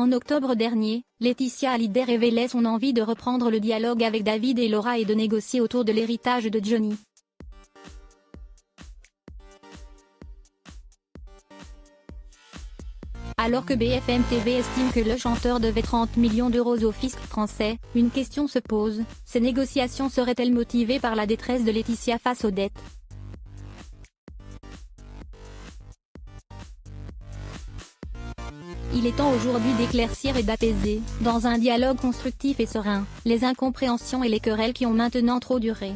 En octobre dernier, Laetitia Hallyday révélait son envie de reprendre le dialogue avec David et Laura et de négocier autour de l'héritage de Johnny. Alors que BFM TV estime que le chanteur devait 30 millions d'euros au fisc français, une question se pose, ces négociations seraient-elles motivées par la détresse de Laetitia face aux dettes? Il est temps aujourd'hui d'éclaircir et d'apaiser, dans un dialogue constructif et serein, les incompréhensions et les querelles qui ont maintenant trop duré.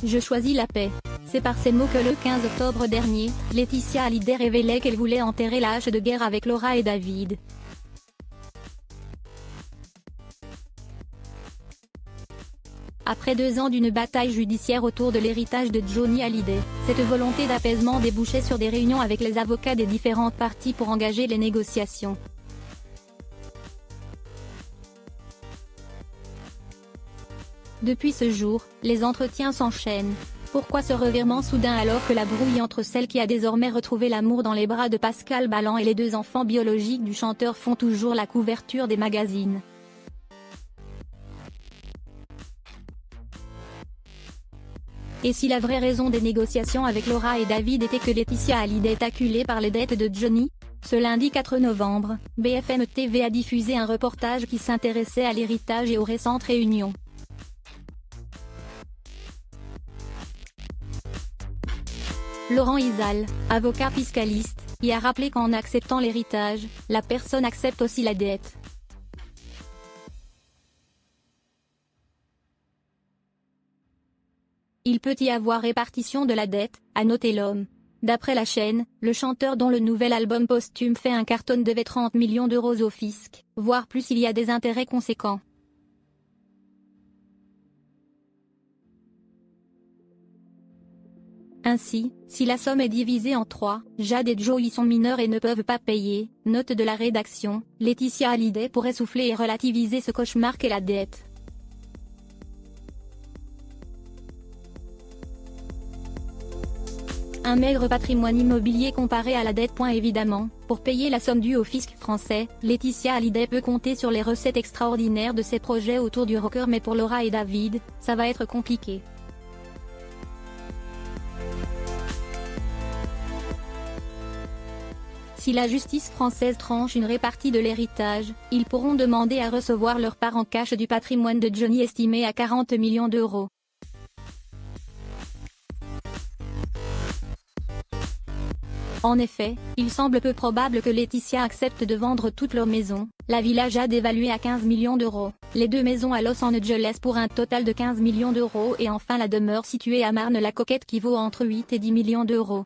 Je choisis la paix. C'est par ces mots que le 15 octobre dernier, Laetitia Hallyday révélait qu'elle voulait enterrer la hache de guerre avec Laura et David. Après 2 ans d'une bataille judiciaire autour de l'héritage de Johnny Hallyday, cette volonté d'apaisement débouchait sur des réunions avec les avocats des différentes parties pour engager les négociations. Depuis ce jour, les entretiens s'enchaînent. Pourquoi ce revirement soudain alors que la brouille entre celle qui a désormais retrouvé l'amour dans les bras de Pascal Ballan et les 2 enfants biologiques du chanteur font toujours la couverture des magazines? Et si la vraie raison des négociations avec Laura et David était que Laetitia Hallyday est acculée par les dettes de Johnny? Ce lundi 4 novembre, BFM TV a diffusé un reportage qui s'intéressait à l'héritage et aux récentes réunions. Laurent Isal, avocat fiscaliste, y a rappelé qu'en acceptant l'héritage, la personne accepte aussi la dette. Il peut y avoir répartition de la dette, a noté l'homme. D'après la chaîne, le chanteur dont le nouvel album posthume fait un carton devait 30 millions d'euros au fisc, voire plus. Il y a des intérêts conséquents. Ainsi, si la somme est divisée en 3, Jade et Joey sont mineurs et ne peuvent pas payer. Note de la rédaction, Laetitia Hallyday pourrait souffler et relativiser ce cauchemar qu'est la dette. Un maigre patrimoine immobilier comparé à la dette. Évidemment, pour payer la somme due au fisc français, Laetitia Hallyday peut compter sur les recettes extraordinaires de ses projets autour du rocker, mais pour Laura et David, ça va être compliqué. Si la justice française tranche une répartie de l'héritage, ils pourront demander à recevoir leur part en cash du patrimoine de Johnny estimé à 40 millions d'euros. En effet, il semble peu probable que Laetitia accepte de vendre toute leur maison, la villa Jade évaluée à 15 millions d'euros, les 2 maisons à Los Angeles pour un total de 15 millions d'euros et enfin la demeure située à Marne-la-Coquette qui vaut entre 8 et 10 millions d'euros.